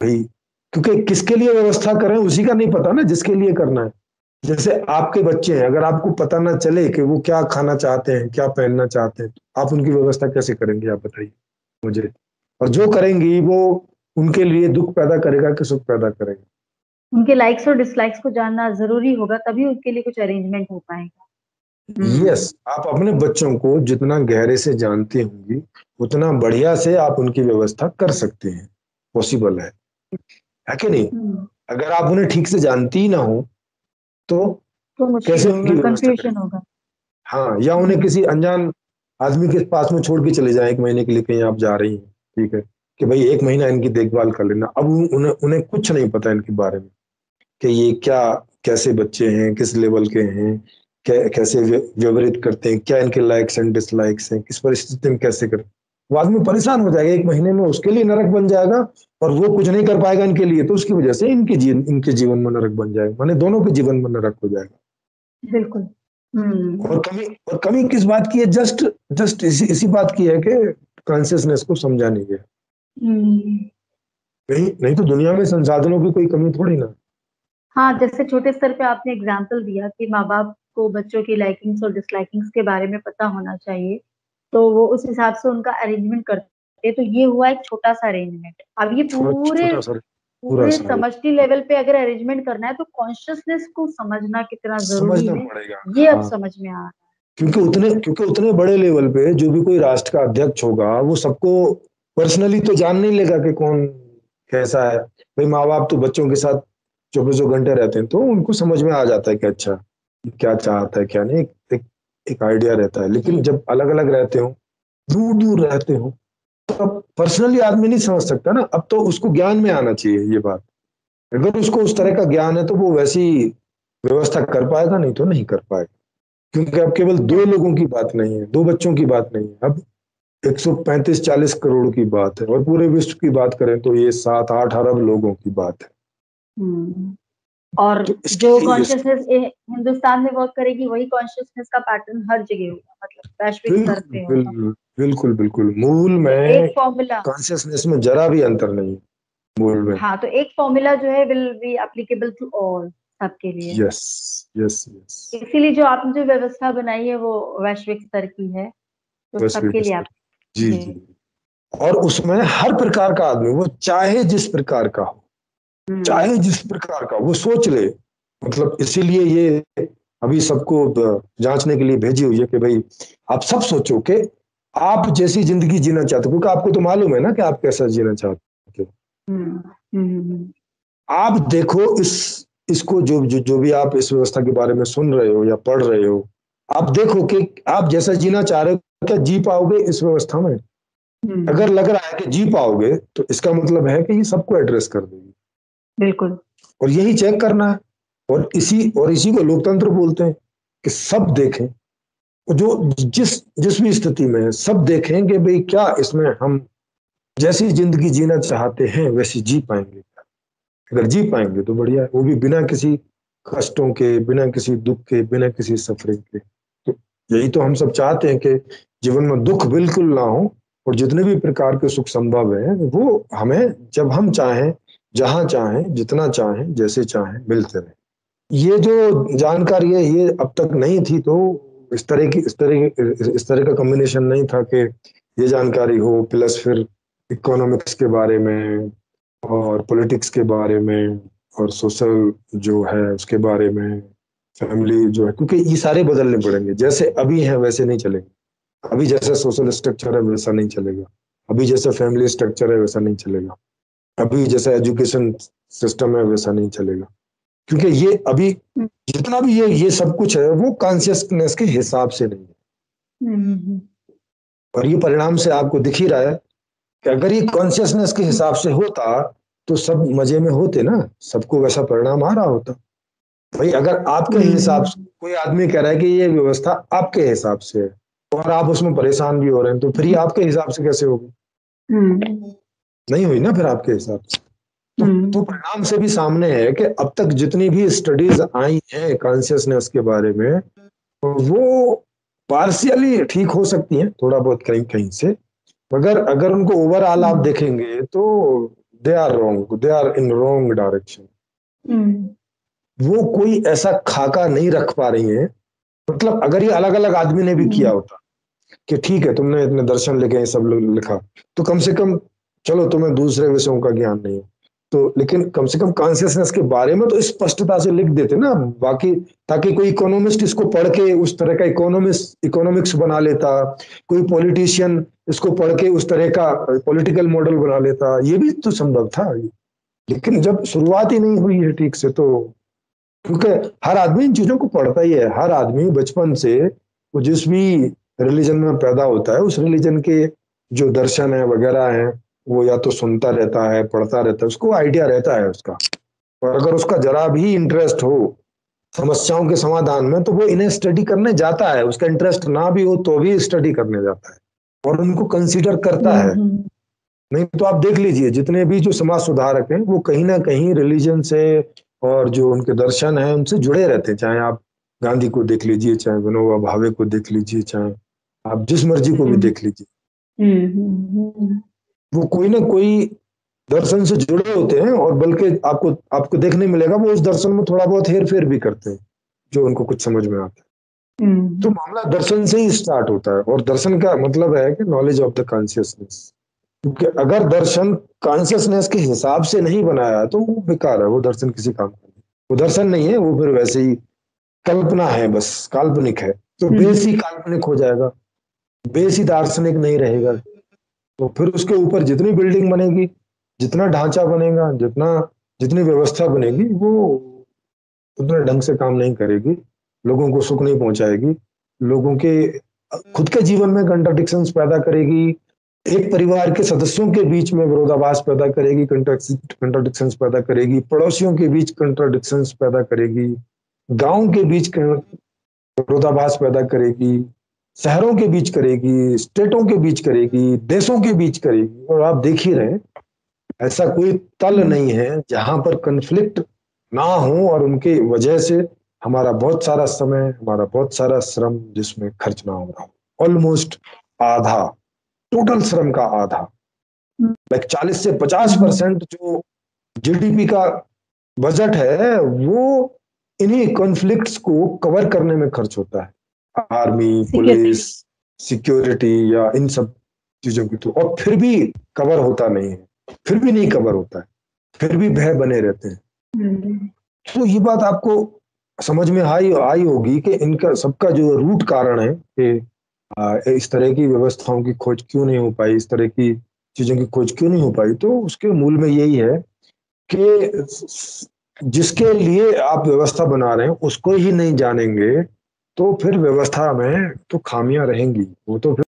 भाई, क्योंकि किसके लिए व्यवस्था करें उसी का नहीं पता ना, जिसके लिए करना है। जैसे आपके बच्चे हैं, अगर आपको पता ना चले कि वो क्या खाना चाहते हैं, क्या पहनना चाहते हैं, तो आप उनकी व्यवस्था कैसे करेंगे, आप बताइए मुझे। और जो करेंगी वो उनके लिए दुख पैदा करेगा कि सुख पैदा करेगा। उनके लाइक्स और डिसलाइक्स को जानना जरूरी होगा, तभी उनके लिए कुछ अरेंजमेंट हो पाएगा। यस, हम्म। आप अपने बच्चों को जितना गहरे से जानती होंगी उतना बढ़िया से आप उनकी व्यवस्था कर सकते हैं, पॉसिबल है कि नहीं। हम्म। अगर आप उन्हें ठीक से जानती ही ना हो तो तो मुश्किल कैसे उनकी होगा, व्यवस्था कंफ्यूजन करेंगे। होगा। हाँ, या उन्हें हम्म। किसी अनजान आदमी के पास में छोड़ के चले जाएं, 1 महीने के लिए कहीं आप जा रही हैं, ठीक है, कि भाई 1 महीना इनकी देखभाल कर लेना। अब उन्हें उन्हें कुछ नहीं पता इनके बारे में, कि ये क्या, कैसे बच्चे हैं, किस लेवल के हैं, कैसे व्यवहारित करते हैं, क्या इनके लाइक्स एंड डिसलाइक्स हैं, किस परिस्थिति में कैसे करते हैं। वो आदमी परेशान हो जाएगा, 1 महीने में उसके लिए नरक बन जाएगा, और वो कुछ नहीं कर पाएगा इनके लिए, तो उसकी वजह से इनके जीवन में नरक बन जाएगा, माने दोनों के जीवन में नरक हो जाएगा। बिल्कुल। हम्म। और कमी किस बात की है, जस्ट जस्ट इसी बात की है कि कॉन्शियसनेस को समझा नहीं गया। हम्म। नहीं नहीं तो दुनिया में संसाधनों की कोई कमी थोड़ी ना। हाँ, जैसे छोटे स्तर पे आपने एग्जाम्पल दिया कि माँ बाप को बच्चों की लाइकिंग्स और डिसलाइकिंग्स के बारे में पता होना चाहिए, तो वो उस हिसाब से उनका अरेंजमेंट करते हैं। तो ये हुआ एक छोटा सा अरेंजमेंट। अब ये पूरे छोटा सा पूरा पूरे सा समष्टि लेवल पे अगर अरेंजमेंट करना है, तो कॉन्शियसनेस को समझना कितना जरूरी समझना है, पड़ेगा। ये अब हाँ, समझ में आ रहा क्योंकि उतने बड़े लेवल पे जो भी कोई राष्ट्र का अध्यक्ष होगा वो सबको पर्सनली तो जान नहीं लेगा कि कौन कैसा है। भाई, माँ बाप तो बच्चों के साथ 24 घंटे रहते हैं, तो उनको समझ में आ जाता है कि अच्छा क्या चाहता है क्या नहीं, एक आइडिया रहता है। लेकिन जब अलग अलग रहते हो, दूर दूर रहते हो, तब पर्सनली आदमी नहीं समझ सकता ना। अब तो उसको ज्ञान में आना चाहिए ये बात। अगर उसको उस तरह है। का ज्ञान है तो वो वैसी व्यवस्था कर पाएगा, नहीं तो नहीं कर पाएगा। क्योंकि अब केवल दो बिल्कुल। लोगों की बात नहीं है, दो बच्चों की बात नहीं है, अब 135-40 करोड़ की बात है, और पूरे विश्व की बात करें तो ये 7-8 अरब लोगों की बात है। हम्म। और तो इसके जो लिए कॉन्शियसनेस हिंदुस्तान में वर्क करेगी, वही कॉन्शियसनेस का पैटर्न हर जगह होगा, मतलब वैश्विक स्तर बिल्कुल पे होगा। बिल्कुल बिल्कुल बिल्कुल, मूल तो में एक फॉर्मूला। कॉन्शियसनेस में जरा भी अंतर नहीं है, मूल में। हाँ, तो एक फॉर्मूला जो है will be applicable to all, सबके लिए। Yes yes yes. इसीलिए जो आपने जो व्यवस्था बनाई है वो वैश्विक स्तर की है, तो बस सबके लिए व्यवस्था। आप। जी जी। जी। और उसमें हर प्रकार का आदमी, वो चाहे जिस प्रकार का हो, हम्म। चाहे जिस प्रकार का वो सोच ले। मतलब इसीलिए ये अभी सबको जांचने के लिए भेजी हुई है कि भाई आप सब सोचो कि आप जैसी जिंदगी जीना चाहते हो, क्योंकि आपको तो मालूम है ना कि आप कैसा जीना चाहते हो। हम्म। हम्म। आप देखो इसको, जो भी आप इस व्यवस्था के बारे में सुन रहे हो या पढ़ रहे हो, आप देखो कि आप जैसा जीना चाह रहे हो क्या जी पाओगे इस व्यवस्था में। अगर हम्म। लग रहा है कि जी पाओगे तो इसका मतलब है कि ये सबको एड्रेस कर देगी। बिल्कुल। और यही चेक करना है। और इसी को लोकतंत्र बोलते हैं, कि सब देखें, जो जिस जिस भी स्थिति में है सब देखें कि भाई क्या इसमें हम जैसी जिंदगी जीना चाहते हैं वैसी जी पाएंगे। अगर जी पाएंगे तो बढ़िया है, वो भी बिना किसी कष्टों के, बिना किसी दुख के, बिना किसी सफरिंग के। तो यही तो हम सब चाहते हैं कि जीवन में दुख बिल्कुल ना हो, और जितने भी प्रकार के सुख संभव है वो हमें जब हम चाहें, जहां चाहें, जितना चाहें, जैसे चाहें मिलते रहे। ये जो जानकारी है ये अब तक नहीं थी, तो इस तरह का कॉम्बिनेशन नहीं था कि ये जानकारी हो, प्लस फिर इकोनॉमिक्स के बारे में और पॉलिटिक्स के बारे में और सोशल जो है उसके बारे में, फैमिली जो है, क्योंकि ये सारे बदलने पड़ेंगे। जैसे अभी हैं वैसे नहीं चलेंगे। अभी जैसा सोशल स्ट्रक्चर है वैसा नहीं चलेगा। अभी जैसा फैमिली स्ट्रक्चर है वैसा नहीं चलेगा। अभी जैसा एजुकेशन सिस्टम है वैसा नहीं चलेगा। क्योंकि ये अभी जितना भी ये सब कुछ है वो कॉन्शियसनेस के हिसाब से नहीं है। हम्म। और ये परिणाम से आपको दिख ही रहा है कि अगर ये कॉन्शियसनेस के हिसाब से होता तो सब मजे में होते ना, सबको वैसा परिणाम आ रहा होता। भाई, अगर आपके हिसाब से हम्म। कोई आदमी कह रहा है कि ये व्यवस्था आपके हिसाब से है और आप उसमें परेशान भी हो रहे हैं, तो फिर ये आपके हिसाब से कैसे होगी। हम्म। नहीं हुई ना फिर आपके हिसाब से। तो हम्म। परिणाम से भी सामने है कि अब तक जितनी भी स्टडीज आई हैं कॉन्शियसनेस के बारे में, वो पार्शियली ठीक हो सकती हैं थोड़ा बहुत कहीं कहीं से, मगर अगर उनको ओवरऑल आप देखेंगे तो they are in wrong direction. वो कोई ऐसा खाका नहीं रख पा रही है। मतलब अगर ये अलग अलग आदमी ने भी किया होता कि ठीक है तुमने इतने दर्शन लिखे ये सब लिखा, तो कम से कम चलो तुम्हें दूसरे विषयों का ज्ञान नहीं है तो, लेकिन कम से कम कॉन्शियसनेस के बारे में तो स्पष्टता से लिख देते ना। बाकी ताकि कोई इकोनॉमिस्ट इसको पढ़ के उस तरह का इकोनॉमिक्स बना लेता, कोई पॉलिटिशियन इसको पढ़ के उस तरह का पॉलिटिकल मॉडल बना लेता, ये भी तो संभव था। लेकिन जब शुरुआत ही नहीं हुई है ठीक से, तो क्योंकि हर आदमी इन चीजों को पढ़ता ही है। हर आदमी बचपन से वो जिस भी रिलीजन में पैदा होता है उस रिलीजन के जो दर्शन है वगैरह है वो या तो सुनता रहता है, पढ़ता रहता है, उसको आइडिया रहता है उसका। और अगर उसका जरा भी इंटरेस्ट हो समस्याओं के समाधान में तो वो इन्हें स्टडी करने जाता है। उसका इंटरेस्ट ना भी हो तो भी स्टडी करने जाता है और उनको कंसीडर करता है। नहीं तो आप देख लीजिए जितने भी जो समाज सुधारक हैं वो कहीं ना कहीं रिलीजन से और जो उनके दर्शन है उनसे जुड़े रहते हैं। चाहे आप गांधी को देख लीजिए, चाहे विनोबा भावे को देख लीजिए, चाहे आप जिस मर्जी को भी देख लीजिए, वो कोई ना कोई दर्शन से जुड़े होते हैं। और बल्कि आपको आपको देखने मिलेगा वो उस दर्शन में थोड़ा बहुत हेर फेर भी करते हैं जो उनको कुछ समझ में आता है। तो मामला दर्शन से ही स्टार्ट होता है और दर्शन का मतलब है कि नॉलेज ऑफ द कॉन्शियसनेस। क्योंकि अगर दर्शन कॉन्शियसनेस के हिसाब से नहीं बनाया तो वो बेकार है, वो दर्शन किसी काम का नहीं। वो दर्शन नहीं है, वो फिर वैसे ही कल्पना है, बस काल्पनिक है। तो बेस ही काल्पनिक हो जाएगा, बेस ही दार्शनिक नहीं रहेगा। तो फिर उसके ऊपर जितनी बिल्डिंग बनेगी, जितना ढांचा बनेगा, जितनी व्यवस्था बनेगी, वो उतने ढंग से काम नहीं करेगी, लोगों को सुख नहीं पहुंचाएगी, लोगों के खुद के जीवन में कंट्राडिक्शंस पैदा करेगी, एक परिवार के सदस्यों के बीच में विरोधाभास पैदा करेगी, कंट्राडिक्शंस पैदा करेगी, पड़ोसियों के बीच कंट्राडिक्शंस पैदा करेगी, गांव के बीच विरोधाभास पैदा करेगी, शहरों के बीच करेगी, स्टेटों के बीच करेगी, देशों के बीच करेगी। और आप देख ही रहे ऐसा कोई तल नहीं है जहां पर कन्फ्लिक्ट ना हो और उनके वजह से हमारा बहुत सारा समय, हमारा बहुत सारा श्रम जिसमें खर्च ना हो रहा हो। ऑलमोस्ट आधा, टोटल श्रम का आधा, लाइक 40 से 50% जो जीडीपी का बजट है वो इन्हीं कॉन्फ्लिक्ट्स को कवर करने में खर्च होता है। आर्मी, पुलिस, सिक्योरिटी या इन सब चीजों की। तो और फिर भी कवर होता नहीं है, फिर भी नहीं कवर होता है, फिर भी भय बने रहते हैं। तो ये बात आपको समझ में आई होगी कि इनका सबका जो रूट कारण है कि इस तरह की व्यवस्थाओं की खोज क्यों नहीं हो पाई, इस तरह की चीजों की खोज क्यों नहीं हो पाई। तो उसके मूल में यही है कि जिसके लिए आप व्यवस्था बना रहे हैं उसको ही नहीं जानेंगे तो फिर व्यवस्था में तो खामियां रहेंगी। वो तो फिर